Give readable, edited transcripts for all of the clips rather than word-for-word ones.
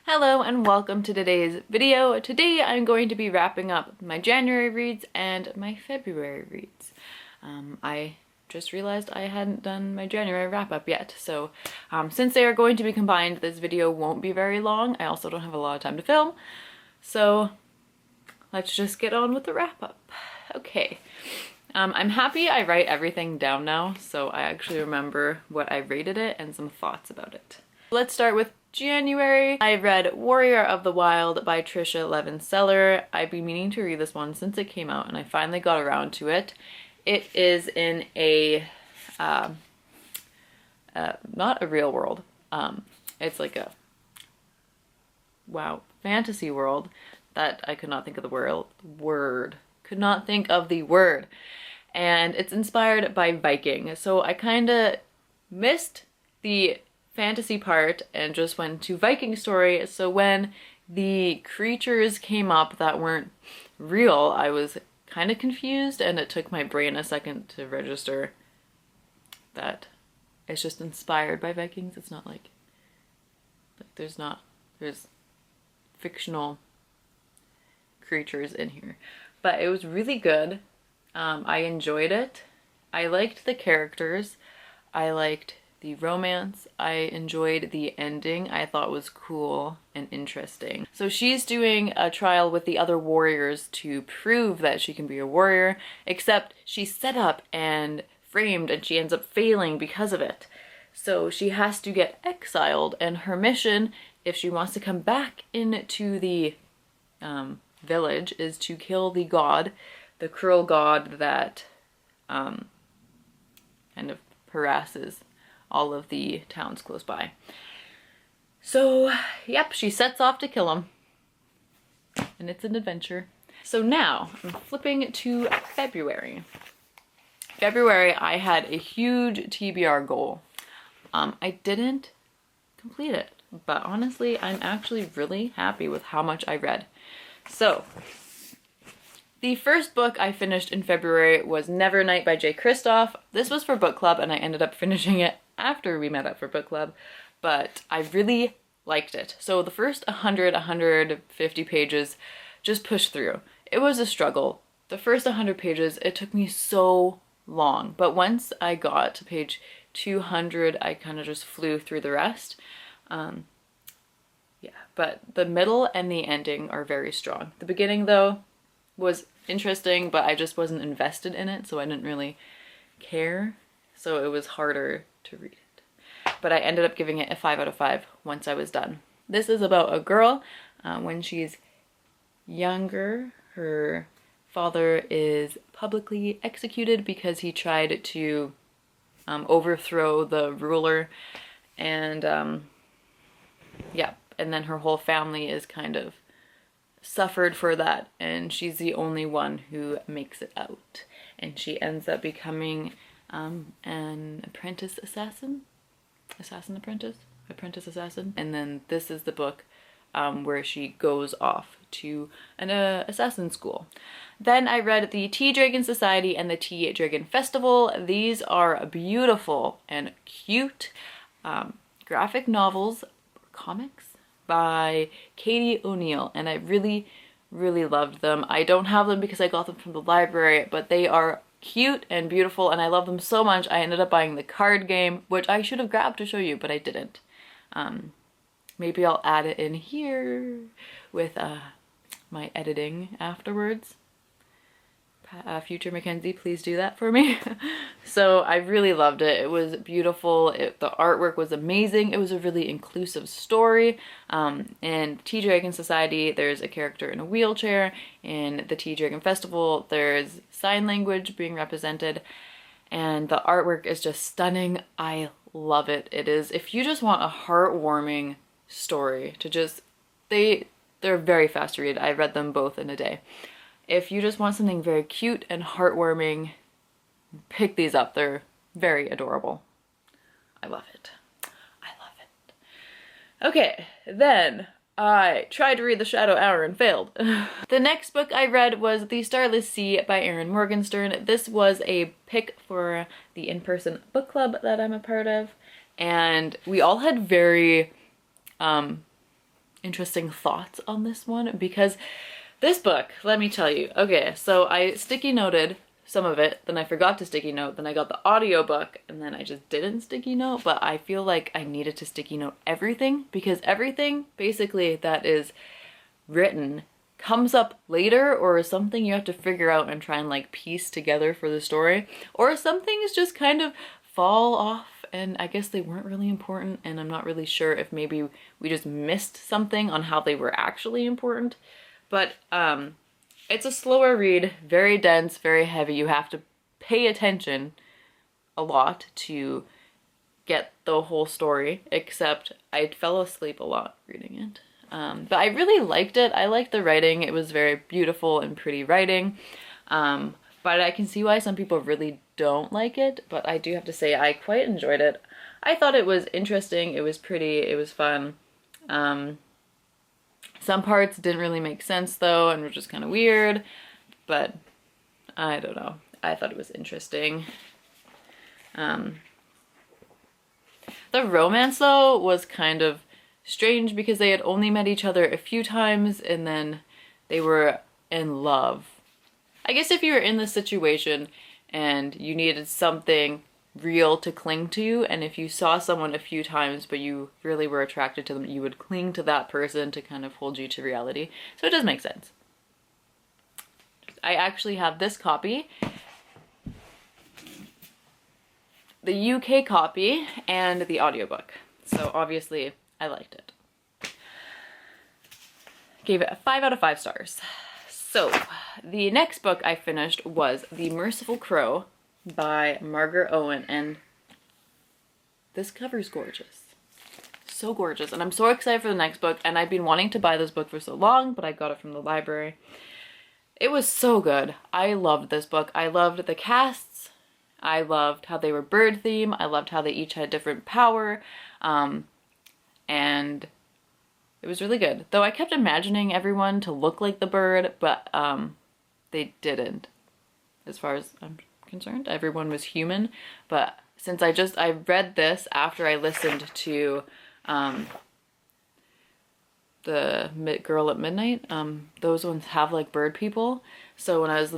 Hello and welcome to today's video. Today I'm going to be wrapping up my January reads and my February reads. I just realized I hadn't done my January wrap-up yet, so since they are going to be combined, this video won't be very long. I also don't have a lot of time to film, so let's just get on with the wrap-up. Okay. I'm happy I write everything down now, so I actually remember what I rated it and some thoughts about it. Let's start with January. I read Warrior of the Wild by Trisha Levenseller. I've been meaning to read this one since it came out and I finally got around to it. It is in a, not a real world. It's like a, fantasy world that I could not think of the could not think of the word. And it's inspired by Viking. So I kind of missed the fantasy part and just went to Viking story. So when the creatures came up that weren't real, I was kind of confused, and it took my brain a second to register that it's just inspired by Vikings. It's not like there's fictional creatures in here. But it was really good. I enjoyed it. I liked the characters. I liked the romance. I enjoyed the ending. I thought was cool and interesting. So she's doing a trial with the other warriors to prove that she can be a warrior, except she's set up and framed and she ends up failing because of it. So she has to get exiled, and her mission, if she wants to come back into the village, is to kill the god, the cruel god that kind of harasses all of the towns close by. So, yep, she sets off to kill him. And it's an adventure. So now, I'm flipping to February. February, I had a huge TBR goal. I didn't complete it, but honestly, I'm actually really happy with how much I read. So, the first book I finished in February was Nevernight by Jay Kristoff. This was for book club and I ended up finishing it after we met up for book club, but I really liked it. So the first 150 pages just pushed through. It was a struggle. The first 100 pages, it took me so long, but once I got to page 200, I kind of just flew through the rest. Yeah, but the middle and the ending are very strong. The beginning, though, was interesting, but I just wasn't invested in it, so I didn't really care. So it was harder to read it. But I ended up giving it a 5 out of 5 once I was done. This is about a girl. When she's younger, her father is publicly executed because he tried to overthrow the ruler. And yeah, and then her whole family is kind of suffered for that, and she's the only one who makes it out, and she ends up becoming an apprentice assassin, and then this is the book where she goes off to an assassin school. Then I read the Tea Dragon Society and the Tea Dragon Festival. These are beautiful and cute graphic novels, comics, by Katie O'Neill, and I really loved them. I don't have them because I got them from the library, but they are cute and beautiful and I love them so much I ended up buying the card game, which I should have grabbed to show you, but I didn't. Maybe I'll add it in here with my editing afterwards. Future Mackenzie, please do that for me. So I really loved it. It was beautiful. The artwork was amazing. It was a really inclusive story. In Tea Dragon Society, there's a character in a wheelchair. In the Tea Dragon Festival, there's sign language being represented. And the artwork is just stunning. I love it. It is, if you just want a heartwarming story to just, they're very fast to read. I read them both in a day. If you just want something very cute and heartwarming, pick these up. They're very adorable. I love it. I love it. Okay, then I tried to read The Shadow Hour and failed. The next book I read was The Starless Sea by Erin Morgenstern. This was a pick for the in-person book club that I'm a part of, and we all had very interesting thoughts on this one, because this book, let me tell you. Okay, so I sticky noted some of it, then I forgot to sticky note, then I got the audiobook, and then I just didn't sticky note, but I feel like I needed to sticky note everything, because everything basically that is written comes up later, or is something you have to figure out and try and like piece together for the story, or some things just kind of fall off and I guess they weren't really important, and I'm not really sure if maybe we just missed something on how they were actually important. But it's a slower read, very dense, very heavy. You have to pay attention a lot to get the whole story, except I fell asleep a lot reading it. But I really liked it. I liked the writing. It was very beautiful and pretty writing. But I can see why some people really don't like it. But I do have to say I quite enjoyed it. I thought it was interesting. It was pretty. It was fun. Some parts didn't really make sense though and were just kind of weird. But I don't know. I thought it was interesting. The romance though was kind of strange because they had only met each other a few times and then they were in love. I guess if you were in this situation and you needed something real to cling to, and if you saw someone a few times but you really were attracted to them, you would cling to that person to kind of hold you to reality. So it does make sense. I actually have this copy, the UK copy, and the audiobook. So obviously I liked it. Gave it a 5 out of 5 stars. So the next book I finished was The Merciful Crow by Margaret Owen, and this cover's gorgeous. So gorgeous, and I'm so excited for the next book, and I've been wanting to buy this book for so long, but I got it from the library. It was so good. I loved this book. I loved the casts. I loved how they were bird theme. I loved how they each had different power. And it was really good. Though I kept imagining everyone to look like the bird, but they didn't. As far as I'm concerned, everyone was human. But since I read this after I listened to the Girl at Midnight, those ones have like bird people. So when I was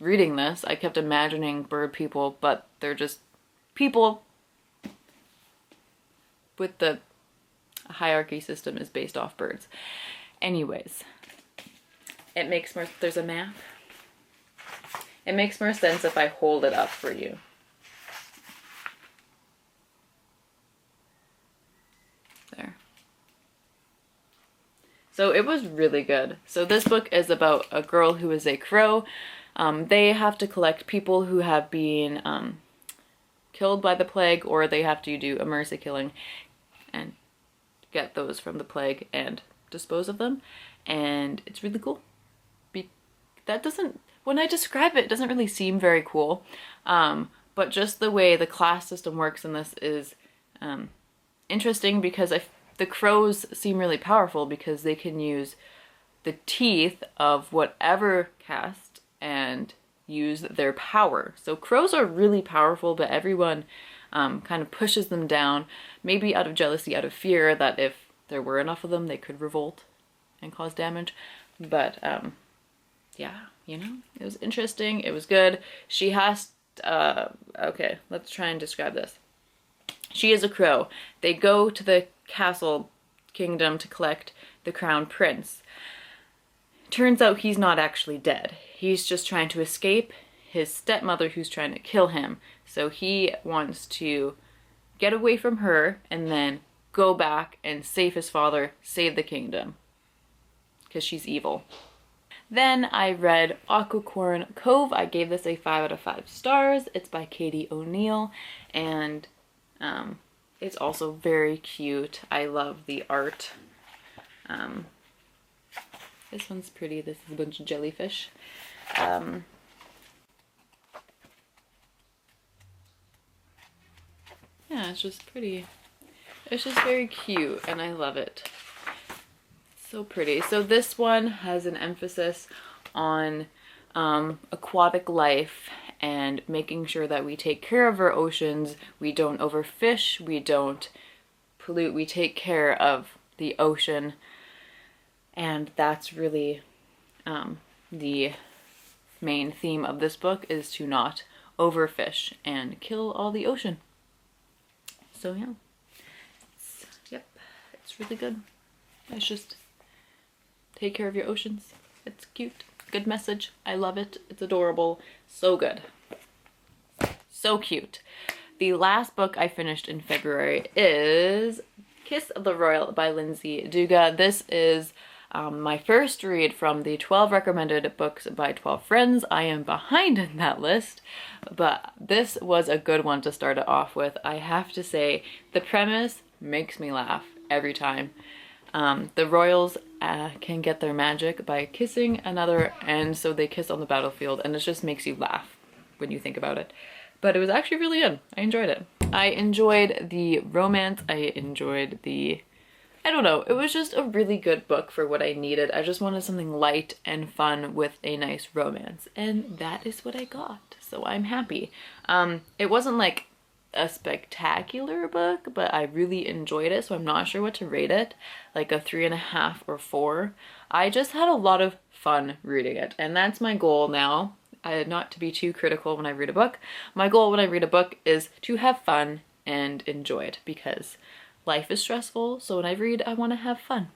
reading this, I kept imagining bird people, but they're just people with the hierarchy system is based off birds. Anyways, it makes more, there's a map. It makes more sense if I hold it up for you. There. So it was really good. So this book is about a girl who is a crow. They have to collect people who have been killed by the plague, or they have to do a mercy killing and get those from the plague and dispose of them. And it's really cool. When I describe it, it doesn't really seem very cool. But just the way the class system works in this is interesting, because the crows seem really powerful because they can use the teeth of whatever caste and use their power. So crows are really powerful, but everyone kind of pushes them down, maybe out of jealousy, out of fear that if there were enough of them, they could revolt and cause damage. But yeah, you know, it was interesting. It was good. She has, okay, let's try and describe this. She is a crow. They go to the castle kingdom to collect the crown prince. Turns out he's not actually dead. He's just trying to escape his stepmother who's trying to kill him. So he wants to get away from her and then go back and save his father, save the kingdom, because she's evil. Then I read Aquacorn Cove. I gave this a 5 out of 5 stars. It's by Katie O'Neill, and it's also very cute. I love the art. This one's pretty. This is a bunch of jellyfish. Yeah, it's just pretty. It's just very cute, and I love it. So pretty. So this one has an emphasis on aquatic life and making sure that we take care of our oceans. We don't overfish, we don't pollute, we take care of the ocean. And that's really the main theme of this book, is to not overfish and kill all the ocean. So yeah, it's really good. It's just take care of your oceans. It's cute. Good message. I love it. It's adorable. So good. So cute. The last book I finished in February is Kiss of the Royal by Lindsay Duga. This is my first read from the 12 recommended books by 12 friends. I am behind in that list, but this was a good one to start it off with. I have to say, the premise makes me laugh every time. The royals can get their magic by kissing another, and so they kiss on the battlefield, and it just makes you laugh when you think about it. But it was actually really good. I enjoyed it. I enjoyed the romance. I enjoyed the... I don't know. It was just a really good book for what I needed. I just wanted something light and fun with a nice romance, and that is what I got. So I'm happy. It wasn't like a spectacular book, but I really enjoyed it, so I'm not sure what to rate it, like a 3.5 or 4. I just had a lot of fun reading it, and that's my goal now. Not to be too critical when I read a book. My goal when I read a book is to have fun and enjoy it, because life is stressful, so when I read, I want to have fun.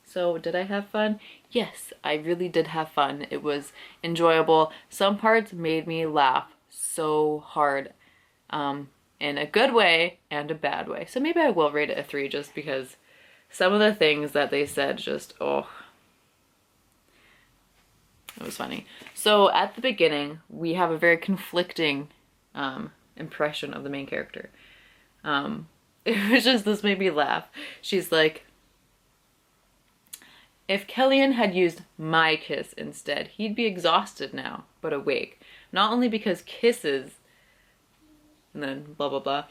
So did I have fun? Yes, I really did have fun. It was enjoyable. Some parts made me laugh so hard, in a good way and a bad way. So maybe I will rate it a 3, just because some of the things that they said just, oh, it was funny. So at the beginning, we have a very conflicting impression of the main character. It was just, this made me laugh. She's like, if Kellyan had used my kiss instead, he'd be exhausted now, but awake. Not only because kisses, and then blah, blah, blah,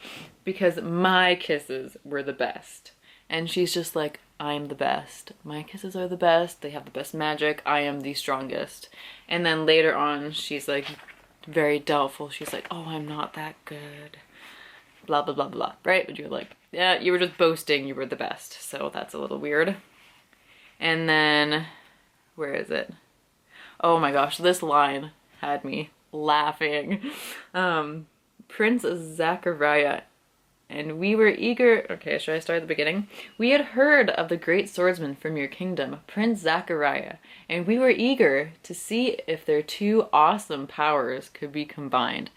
because my kisses were the best. And she's just like, I'm the best. My kisses are the best. They have the best magic. I am the strongest. And then later on, she's like very doubtful. She's like, oh, I'm not that good. Blah, blah, blah, blah. Right? But you're like, yeah, you were just boasting you were the best. So that's a little weird. And then, where is it? Oh my gosh, this line had me laughing. Prince Zachariah. And we were eager... Okay, should I start at the beginning? We had heard of the great swordsman from your kingdom, Prince Zachariah, and we were eager to see if their two awesome powers could be combined.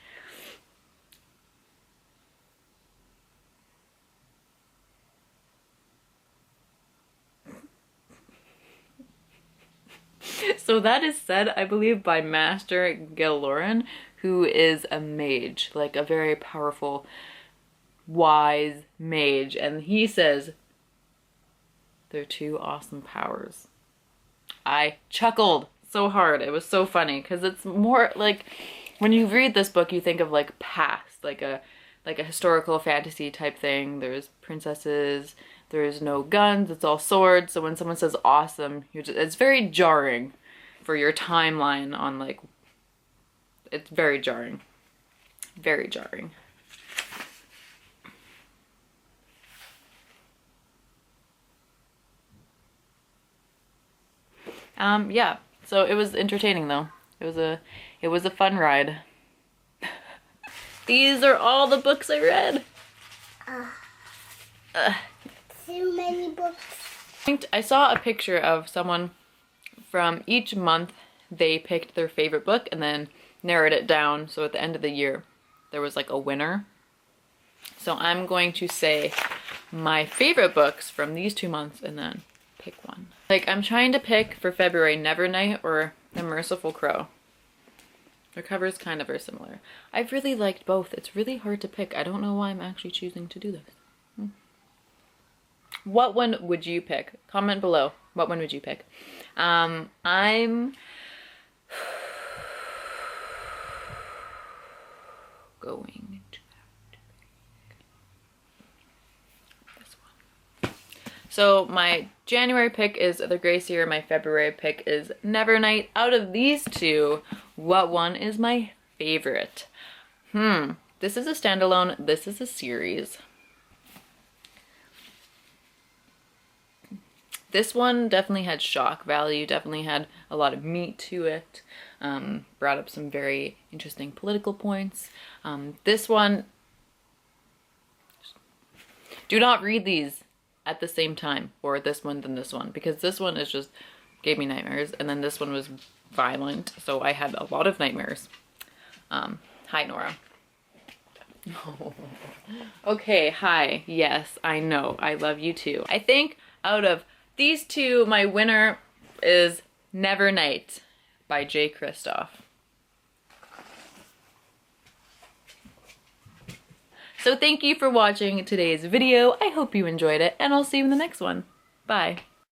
So that is said, I believe, by Master Galoran, who is a mage, like a very powerful, wise mage, and he says they're two awesome powers. I chuckled so hard. It was so funny, because it's more like, when you read this book, you think of like past, like a historical fantasy type thing. There's princesses, there's no guns, it's all swords. So when someone says awesome, it's very jarring for your timeline on, like, it's very jarring. Very jarring. Yeah, so it was entertaining though. It was a fun ride. These are all the books I read. Too many books. I saw a picture of someone from each month. They picked their favorite book and then narrowed it down. So at the end of the year, there was like a winner. So I'm going to say my favorite books from these 2 months and then pick one. Like, I'm trying to pick for February Nevernight or The Merciful Crow. Their covers kind of are similar. I've really liked both. It's really hard to pick. I don't know why I'm actually choosing to do this. What one would you pick? Comment below. What one would you pick? I'm going to this one. So my January pick is The Grey Seer. My February pick is Nevernight. Out of these two, what one is my favorite? This is a standalone. This is a series. This one definitely had shock value, definitely had a lot of meat to it, brought up some very interesting political points. This one, do not read these at the same time, or this one then this one, because this one is just gave me nightmares, and then this one was violent, so I had a lot of nightmares. Hi, Nora. Okay, hi. Yes, I know. I love you too. I think out of these two, my winner is Nevernight by Jay Kristoff. So thank you for watching today's video. I hope you enjoyed it, and I'll see you in the next one. Bye.